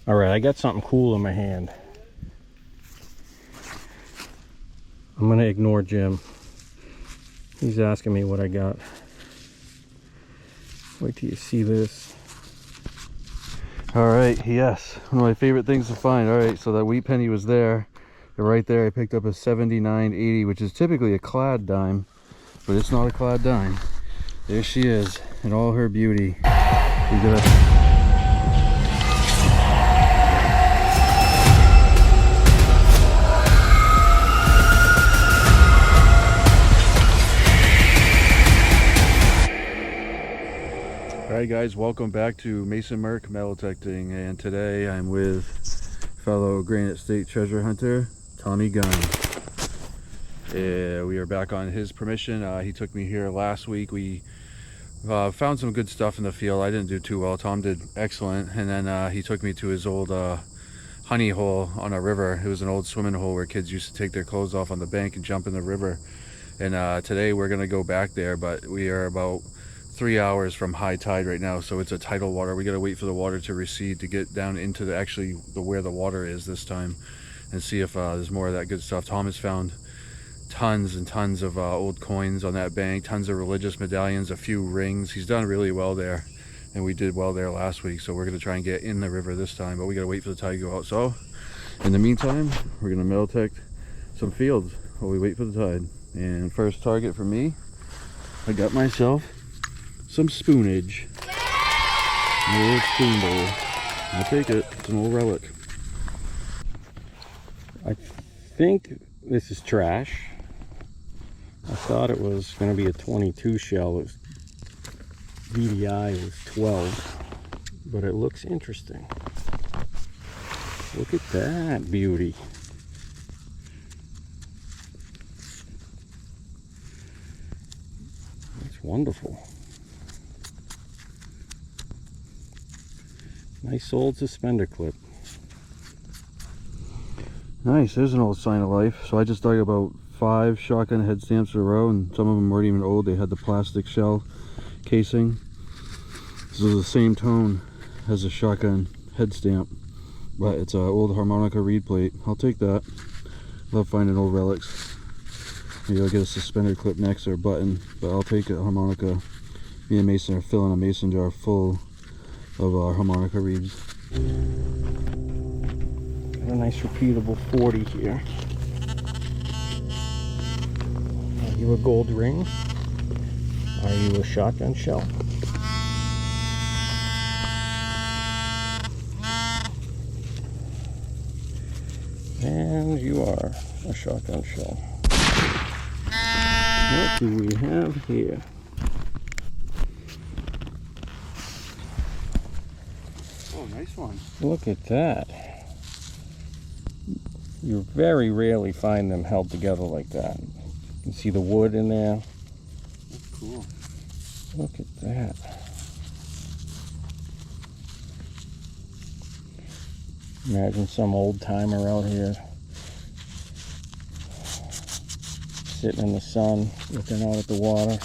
All right, I got something cool in my hand. I'm gonna ignore Jim. He's asking me what I got. Wait till you see this. All right, yes, one of my favorite things to find. All right, so that wheat penny was there. And right there, I picked up a 79.80, which is typically a clad dime, but it's not a clad dime. There she is in all her beauty. We got Alright guys, welcome back to Mason Merck Metal Detecting, and today I'm with fellow Granite State treasure hunter Tommy Gunn. We are back on his permission. He took me here last week. We found some good stuff in the field. I didn't do too well. Tom did excellent, and then he took me to his old honey hole on a river. It was an old swimming hole where kids used to take their clothes off on the bank and jump in the river. And today we're going to go back there, but we are about 3 hours from high tide right now, so it's a tidal water. We got to wait for the water to recede to get down into where the water is this time, and see if there's more of that good stuff. Tom has found tons and tons of old coins on that bank, tons of religious medallions, a few rings. He's done really well there, and we did well there last week, so we're going to try and get in the river this time, but we got to wait for the tide to go out. So in the meantime, we're going to metal detect some fields while we wait for the tide. And first target for me, I got myself some spoonage. An old spoon bowl. I'll take it. It's an old relic. I think this is trash. I thought it was going to be a 22 shell. It was, VDI was 12, but it looks interesting. Look at that beauty. That's wonderful. Nice old suspender clip. Nice, there's an old sign of life. So I just dug about 5 shotgun head stamps in a row, and some of them weren't even old. They had the plastic shell casing. This is the same tone as a shotgun head stamp, but it's an old harmonica reed plate. I'll take that. Love finding old relics. Maybe I'll get a suspender clip next or a button, but I'll take a harmonica. Me and Mason are filling a mason jar full of our harmonica reeds. Got a nice repeatable 40 here. Are you a gold ring? Are you a shotgun shell? And you are a shotgun shell. What do we have here? Nice one. Look at that. You very rarely find them held together like that. You can see the wood in there. That's cool. Look at that. Imagine some old timer out here sitting in the sun looking out at the water.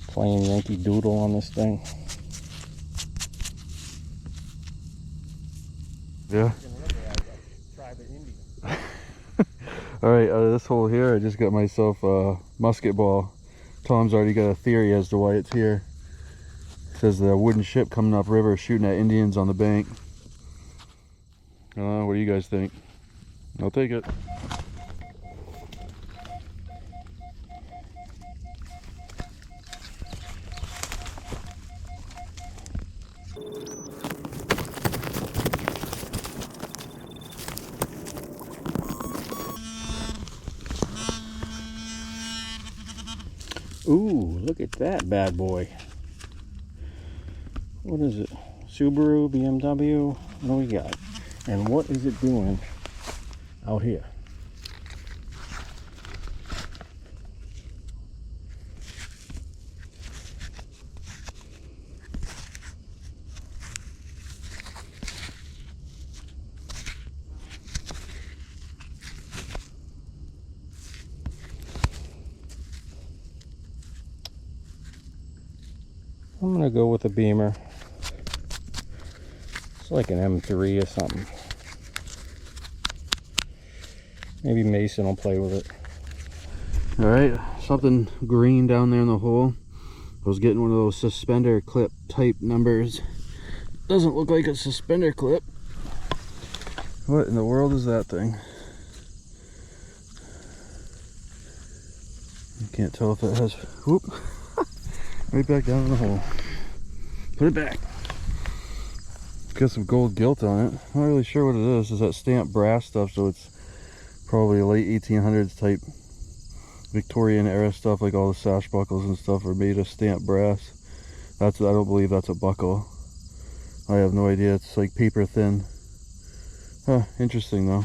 Playing Yankee Doodle on this thing. Yeah. Alright, out of this hole here, I just got myself a musket ball. Tom's already got a theory as to why it's here. It says the wooden ship coming up river shooting at Indians on the bank. What do you guys think? I'll take it. Ooh, look at that bad boy. What is it? Subaru, BMW? What do we got? And what is it doing out here? I'm gonna go with a Beamer. It's like an M3 or something. Maybe Mason will play with it. Alright, something green down there in the hole. I was getting one of those suspender clip type numbers. Doesn't look like a suspender clip. What in the world is that thing? I can't tell if it has... Whoop! Right back down in the hole. Put it back. Got some gold gilt on it. Not really sure what it is. It's that stamped brass stuff, so it's probably late 1800s type Victorian era stuff, like all the sash buckles and stuff are made of stamped brass. I don't believe that's a buckle. I have no idea. It's like paper thin. Huh, interesting though.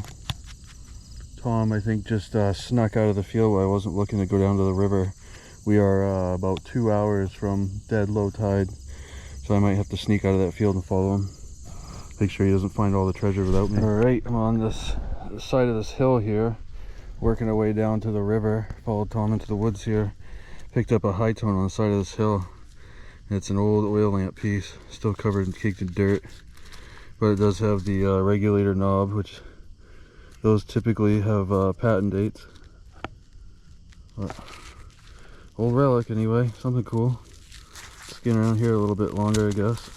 Tom, I think, just snuck out of the field while I wasn't looking to go down to the river. We are about 2 hours from dead low tide, so I might have to sneak out of that field and follow him. Make sure he doesn't find all the treasure without me. Alright, I'm on this side of this hill here, working our way down to the river. Followed Tom into the woods here. Picked up a high tone on the side of this hill. It's an old oil lamp piece, still covered and caked in dirt. But it does have the regulator knob, which those typically have patent dates. But old relic anyway, something cool. Skin around here a little bit longer, I guess.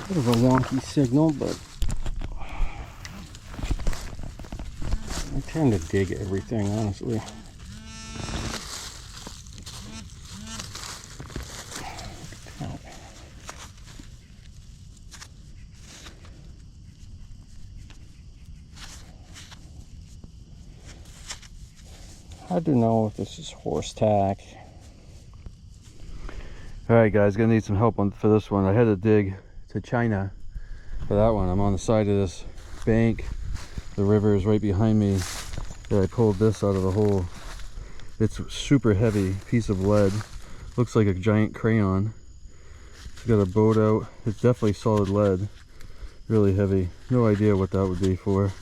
Bit of a wonky signal, but I tend to dig everything, honestly. I don't know if this is horse tack. Alright guys, gonna need some help for this one. I had to dig to China for that one. I'm on the side of this bank. The river is right behind me. I pulled this out of the hole. It's super heavy piece of lead. Looks like a giant crayon. It's got a boat out. It's definitely solid lead. Really heavy. No idea what that would be for.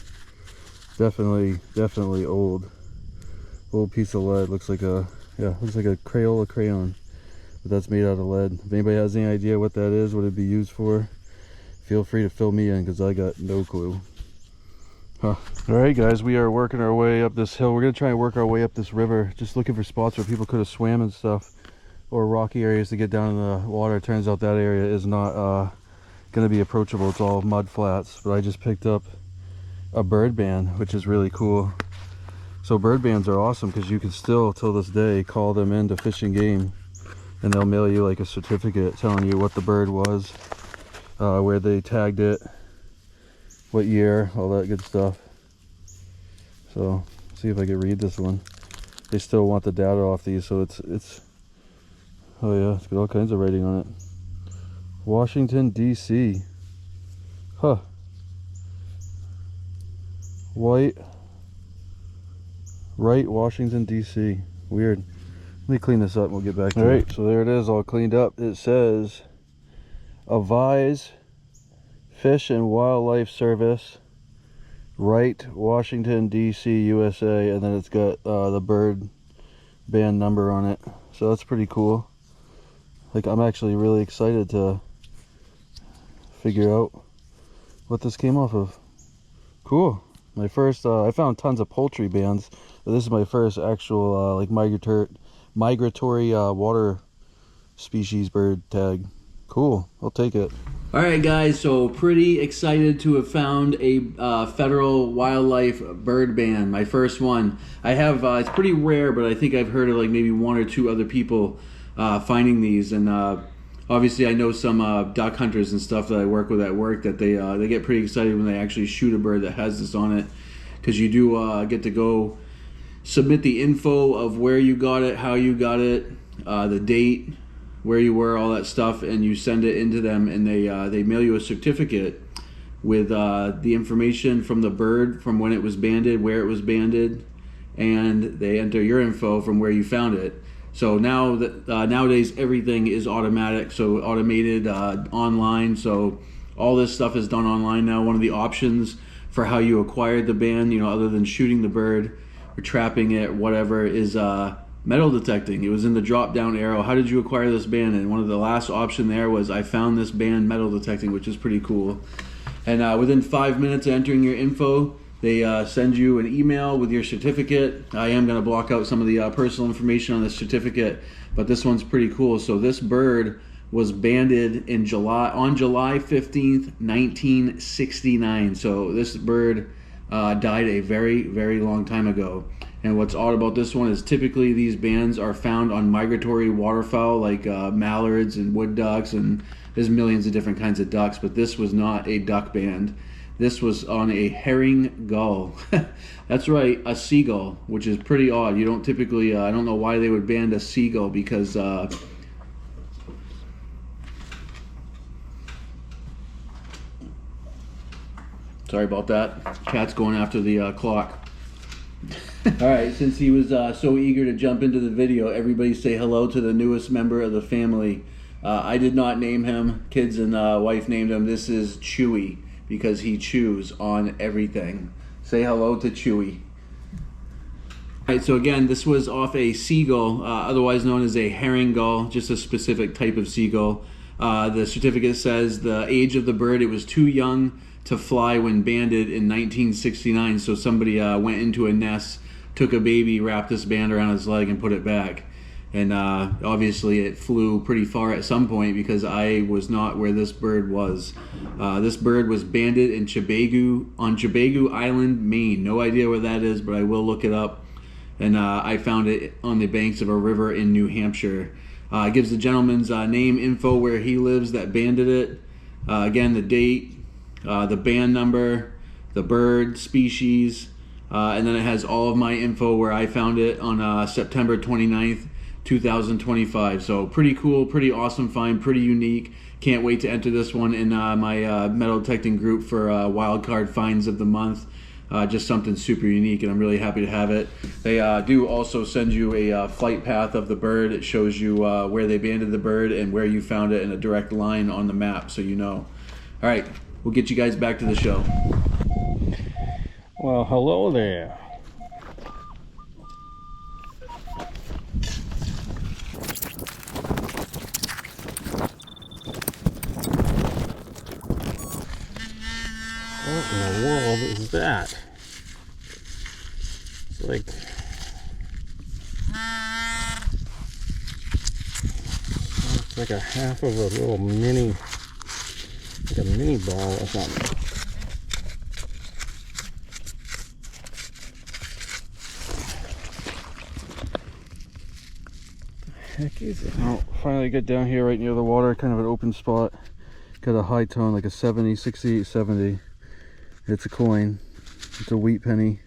Definitely old. Old piece of lead. Looks like a Crayola crayon. But that's made out of lead. If anybody has any idea what that is, what it'd be used for, feel free to fill me in, because I got no clue. Huh. Alright guys, we are working our way up this hill. We're going to try and work our way up this river, just looking for spots where people could have swam and stuff, or rocky areas to get down in the water. It turns out that area is not going to be approachable. It's all mud flats. But I just picked up a bird band, which is really cool. So bird bands are awesome because you can still, till this day, call them into Fish and Game, and they'll mail you like a certificate telling you what the bird was, where they tagged it, what year, all that good stuff. So see if I can read this one. They still want the data off these, so it's oh yeah, it's got all kinds of writing on it. Washington DC. Huh. Right, Washington DC. Weird. Let me clean this up and we'll get back to it. Alright, so there it is, all cleaned up. It says, Avise Fish and Wildlife Service, Wright, Washington, D.C., USA, and then it's got the bird band number on it. So that's pretty cool. Like, I'm actually really excited to figure out what this came off of. Cool. My first, I found tons of poultry bands, but this is my first actual like migratory water species bird tag. Cool, I'll take it. Alright guys, so pretty excited to have found a federal wildlife bird band, my first one. I have, it's pretty rare, but I think I've heard of like maybe one or two other people finding these, and obviously I know some duck hunters and stuff that I work with at work that they get pretty excited when they actually shoot a bird that has this on it, because you do get to go submit the info of where you got it, how you got it, the date, where you were, all that stuff, and you send it into them, and they mail you a certificate with the information from the bird, from when it was banded, where it was banded, and they enter your info from where you found it. So now that nowadays everything is automatic, so automated, online. So all this stuff is done online now. One of the options for how you acquired the band, you know, other than shooting the bird or trapping it, whatever, is metal detecting. It was in the drop down arrow. How did you acquire this band? And one of the last option there was I found this band metal detecting, which is pretty cool. And within 5 minutes of entering your info, they send you an email with your certificate. I am going to block out some of the personal information on this certificate, but this one's pretty cool. So this bird was banded in on July 15th, 1969. So this bird died a very, very long time ago. And what's odd about this one is typically these bands are found on migratory waterfowl like mallards and wood ducks, and there's millions of different kinds of ducks, but this was not a duck band. This was on a herring gull. That's right, a seagull, which is pretty odd. You don't typically, I don't know why they would band a seagull, because sorry about that. Cat's going after the clock. All right, since he was so eager to jump into the video, everybody say hello to the newest member of the family. I did not name him. Kids and wife named him. This is Chewy, because he chews on everything. Say hello to Chewy. All right, so again, this was off a seagull, otherwise known as a herring gull, just a specific type of seagull. The certificate says the age of the bird, it was too young to fly when banded in 1969, so somebody went into a nest, took a baby, wrapped this band around his leg, and put it back. And obviously it flew pretty far at some point, because I was not where this bird was. This bird was banded in on Chabagu Island, Maine. No idea where that is, but I will look it up. And I found it on the banks of a river in New Hampshire. It gives the gentleman's name, info, where he lives that banded it. Again, the date, the band number, the bird, species, and then it has all of my info where I found it on September 29th, 2025. So pretty cool, pretty awesome find, pretty unique. Can't wait to enter this one in my metal detecting group for wildcard finds of the month. Just something super unique, and I'm really happy to have it. They do also send you a flight path of the bird. It shows you where they banded the bird and where you found it in a direct line on the map, so you know. All right, we'll get you guys back to the show. Well, hello there. What in the world is that? It's like it's like a half of a little mini, like a mini ball or something. Heck is it? Oh, finally got down here right near the water, kind of an open spot. Got a high tone, like a 70, 68, 70. It's a coin. It's a wheat penny.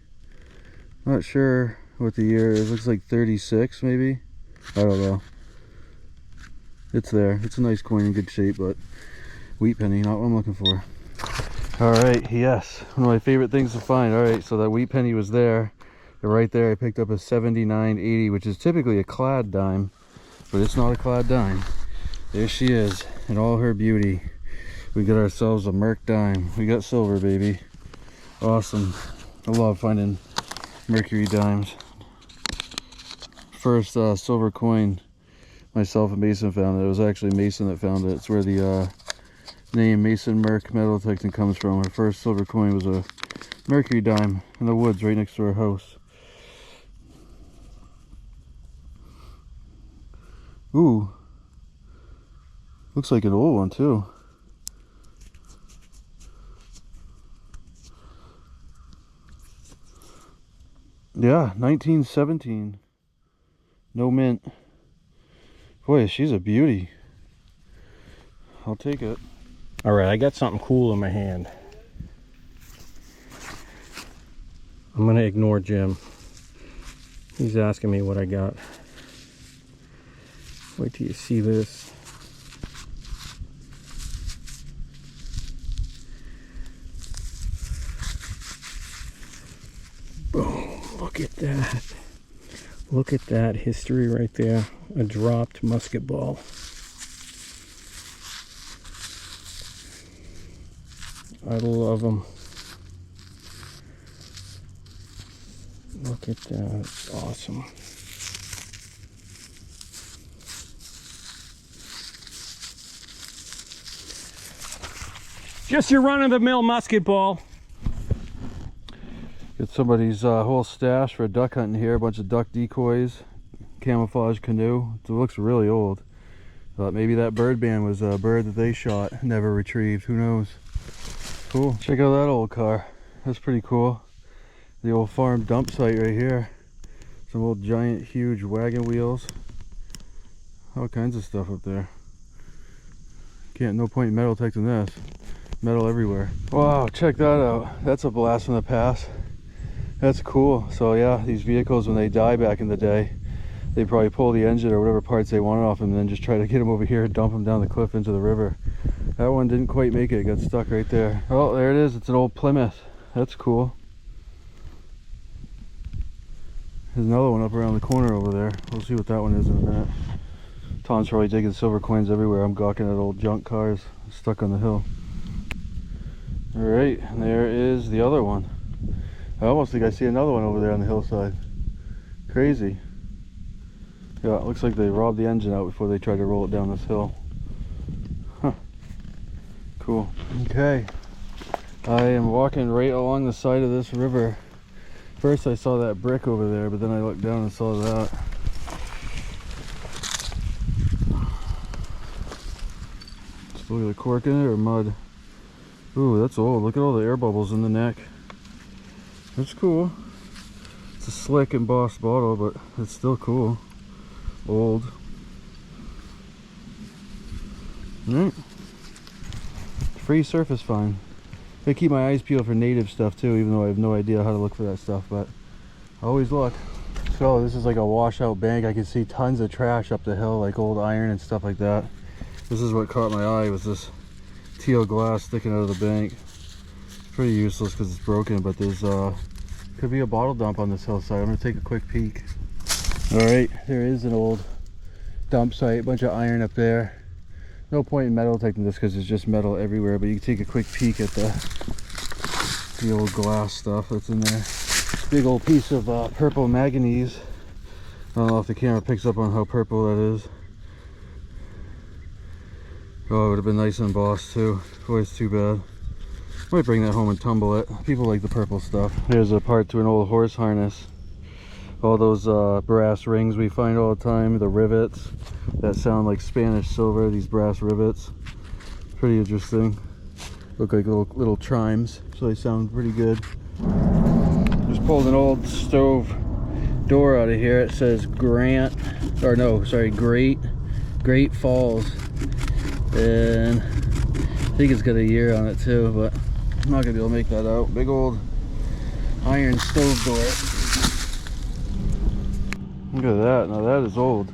Not sure what the year is. Looks like 36 maybe. I don't know. It's there. It's a nice coin in good shape, but wheat penny, not what I'm looking for. Alright, yes. One of my favorite things to find. Alright, so that wheat penny was there. And right there I picked up a 79.80, which is typically a clad dime. But it's not a clad dime. There she is in all her beauty. We got ourselves a Merc dime. We got silver, baby. Awesome. I love finding mercury dimes. First silver coin myself and Mason found it. It was actually Mason that found it. It's where the name Mason Merc Metal Detecting comes from. Our first silver coin was a mercury dime in the woods right next to our house. Ooh, looks like an old one too. Yeah, 1917. No mint. Boy, she's a beauty. I'll take it. All right, I got something cool in my hand. I'm gonna ignore Jim. He's asking me what I got. Wait till you see this. Boom, look at that. Look at that history right there. A dropped musket ball. I love them. Look at that. It's awesome. Just your run-of-the-mill musket ball. Got somebody's whole stash for duck hunting here. A bunch of duck decoys, camouflage canoe. It looks really old. Thought maybe that bird band was a bird that they shot, never retrieved. Who knows? Cool. Check out that old car. That's pretty cool. The old farm dump site right here. Some old giant huge wagon wheels. All kinds of stuff up there. No point in metal detecting this. Metal everywhere. Wow, check that out. That's a blast from the past. That's cool. So yeah, these vehicles, when they die back in the day, they probably pull the engine or whatever parts they wanted off them and then just try to get them over here and dump them down the cliff into the river. That one didn't quite make it. It got stuck right there. Oh, there it is. It's an old Plymouth. That's cool. There's another one up around the corner over there. We'll see what that one is in a minute. Tom's probably taking silver coins everywhere. I'm gawking at old junk cars stuck on the hill. Alright, and there is the other one. I almost think I see another one over there on the hillside. Crazy. Yeah, it looks like they robbed the engine out before they tried to roll it down this hill. Huh. Cool. Okay. I am walking right along the side of this river. First I saw that brick over there, but then I looked down and saw that. Just look at the cork in it or mud. Ooh, that's old. Look at all the air bubbles in the neck. That's cool. It's a slick embossed bottle, but it's still cool. Old. Alright. Free surface find. I keep my eyes peeled for native stuff too, even though I have no idea how to look for that stuff, but I always look. So this is like a washout bank. I can see tons of trash up the hill, like old iron and stuff like that. This is what caught my eye, was this teal glass sticking out of the bank. It's pretty useless because it's broken, but there's could be a bottle dump on this hillside. I'm gonna take a quick peek. All right, there is an old dump site, a bunch of iron up there. No point in metal detecting this because there's just metal everywhere, but you can take a quick peek at the old glass stuff that's in there. Big old piece of purple manganese. I don't know if the camera picks up on how purple that is. Oh, it would have been nice and embossed too. Boy, it's too bad. Might bring that home and tumble it. People like the purple stuff. Here's a part to an old horse harness. All those brass rings we find all the time, the rivets that sound like Spanish silver, these brass rivets. Pretty interesting. Look like little chimes, so they sound pretty good. Just pulled an old stove door out of here. It says Great Falls. And I think it's got a year on it too, but I'm not gonna be able to make that out. Big old iron stove door. Look at that. Now that is old.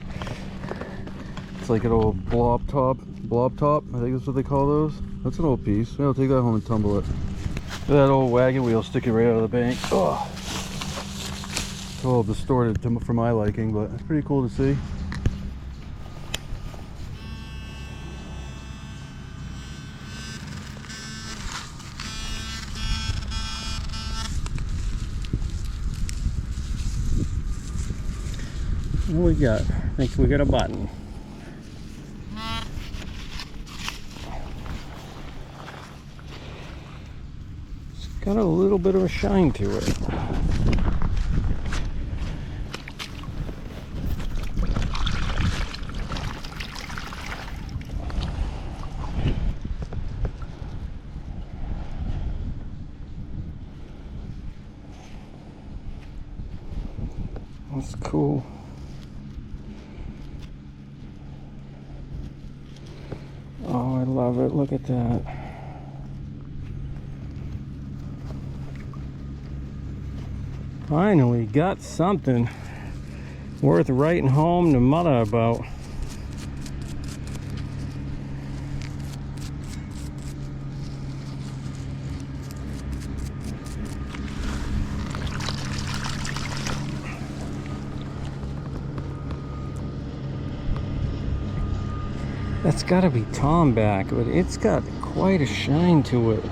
It's like an old blob top. I think that's what they call those. That's an old piece. Maybe I'll take that home and tumble it. Look at that old wagon wheel sticking right out of the bank. Oh, it's a little distorted for my liking, but it's pretty cool to see. What we got? I think we got a button. It's got a little bit of a shine to it. That's cool. Oh, I love it. Look at that. Finally got something worth writing home to mother about. That's got to be tomback, but it's got quite a shine to it.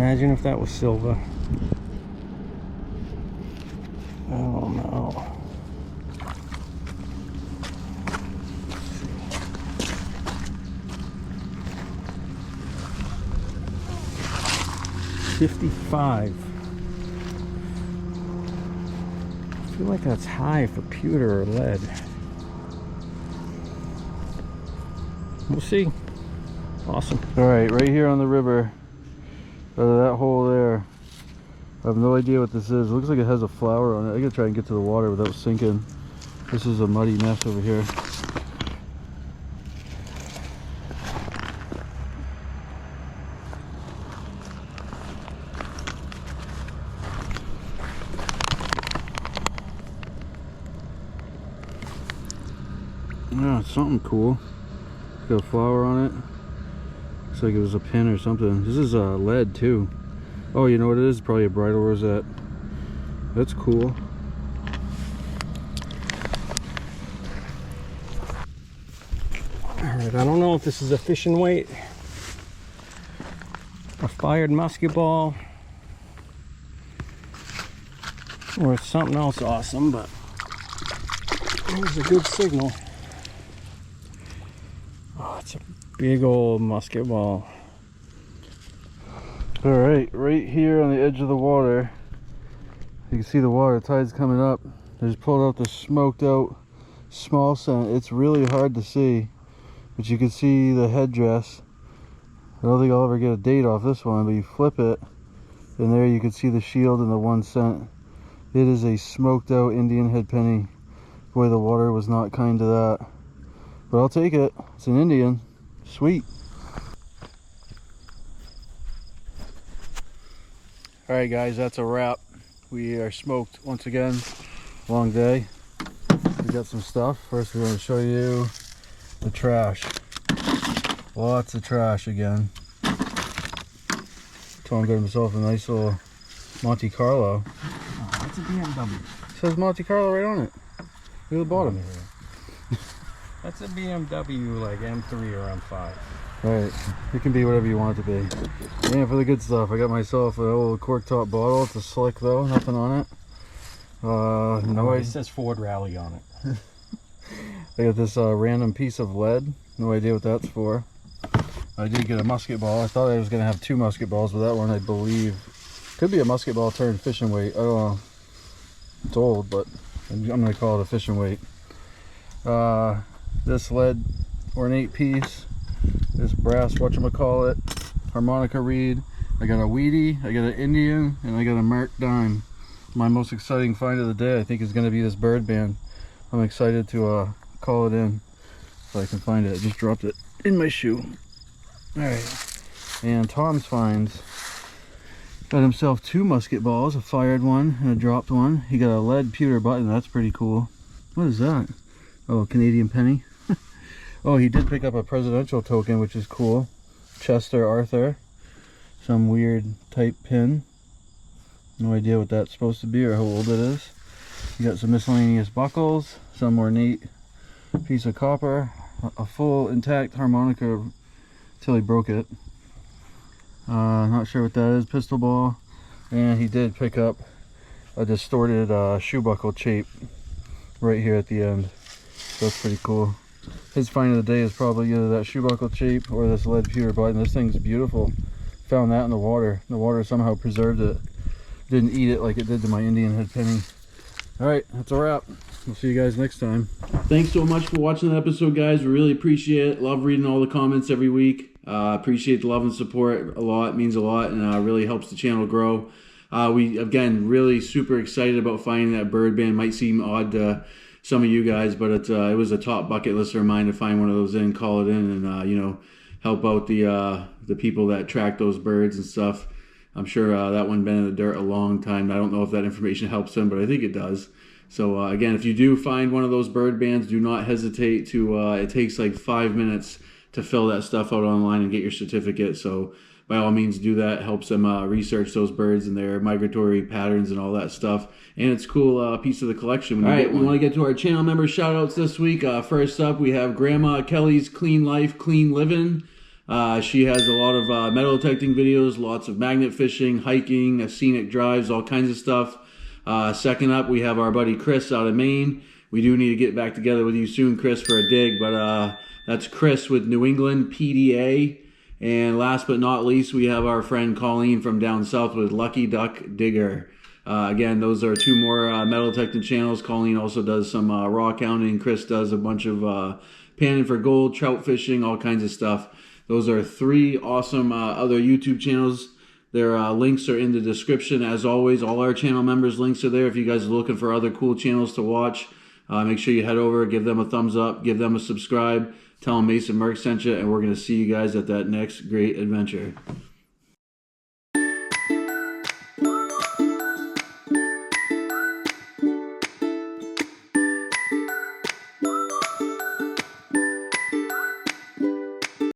Imagine if that was silver. Oh no. $55. I feel like that's high for pewter or lead. We'll see. Awesome. All right here on the river, out of that hole there. I have no idea what this is. It looks like it has a flower on it. I gotta try and get to the water without sinking. This is a muddy mess over here. Yeah, it's something cool. It's got a flower on it. Looks like it was a pin or something. This is lead too. Oh, you know what it is? Probably a bridal rosette. That's cool. Alright, I don't know if this is a fishing weight, a fired musket ball, or it's something else awesome, but it was a good signal. Oh, it's a big old musket ball. Alright, right here on the edge of the water, you can see the water tide's coming up. I just pulled out the smoked out small scent. It's really hard to see, but you can see the headdress. I don't think I'll ever get a date off this one, but you flip it and there you can see the shield and the 1 cent. It is a smoked out Indian head penny. Boy, the water was not kind to that, but I'll take it. It's an Indian. Sweet. Alright guys, that's a wrap. We are smoked once again. Long day. We got some stuff. First we're going to show you the trash. Lots of trash again. Tom got himself a nice little Monte Carlo. Oh, that's a BMW. It says Monte Carlo right on it. Look at the bottom. That's a BMW, like M3 or M5. Right, it can be whatever you want it to be. And for the good stuff, I got myself an old cork top bottle. It's a slick though, nothing on it. It says Ford Rally on it. I got this random piece of lead. No idea what that's for. I did get a musket ball. I thought I was gonna have 2 musket balls, but that one I believe could be a musket ball turned fishing weight. I don't know. It's old, but I'm gonna call it a fishing weight. This lead ornate piece. This brass whatchamacallit, harmonica reed. I got a Wheatie, I got an Indian, and I got a marked dime. My most exciting find of the day, I think, is going to be this bird band. I'm excited to call it in so I can find it. I just dropped it in my shoe. Alright, and Tom's finds. Got himself 2 musket balls, a fired one and a dropped one. He got a lead pewter button, that's pretty cool. What is that? Oh, Canadian penny. Oh, he did pick up a presidential token, which is cool. Chester Arthur. Some weird type pin. No idea what that's supposed to be or how old it is. You got some miscellaneous buckles, some ornate piece of copper, a full intact harmonica till he broke it. Not sure what that is. Pistol ball. And he did pick up a distorted shoe buckle shape right here at the end. So that's pretty cool. His find of the day is probably either that shoe buckle shape or this lead pewter button. This thing's beautiful. Found that in the water. The water somehow preserved it. Didn't eat it like it did to my Indian head penny. Alright, that's a wrap. We'll see you guys next time. Thanks so much for watching the episode, guys. We really appreciate it. Love reading all the comments every week. Appreciate the love and support a lot. It means a lot and really helps the channel grow. We, again, really super excited about finding that bird band. Might seem odd to some of you guys, but it was a top bucket list of mine to find one of those in, call it in, and you know, help out the people that track those birds and stuff. I'm sure that one been in the dirt a long time. I don't know if that information helps them, but I think it does. So again, if you do find one of those bird bands, do not hesitate to, it takes like 5 minutes to fill that stuff out online and get your certificate. So by all means do that. It helps them research those birds and their migratory patterns and all that stuff. And it's a cool piece of the collection when you get one. We want to get to our channel member shout outs this week. First up, we have Grandma Kelly's Clean Life, Clean Living. She has a lot of metal detecting videos, lots of magnet fishing, hiking, scenic drives, all kinds of stuff. Second up, we have our buddy Chris out of Maine. We do need to get back together with you soon, Chris, for a dig, but that's Chris with New England PDA. And last but not least, we have our friend Colleen from down south with Lucky Duck Digger. Again, those are two more metal detecting channels. Colleen also does some raw counting. Chris does a bunch of panning for gold, trout fishing, all kinds of stuff. Those are three awesome other YouTube channels. Their links are in the description. As always, all our channel members' links are there. If you guys are looking for other cool channels to watch, make sure you head over, give them a thumbs up, give them a subscribe, tell them Mason Merck sent you, and we're going to see you guys at that next great adventure.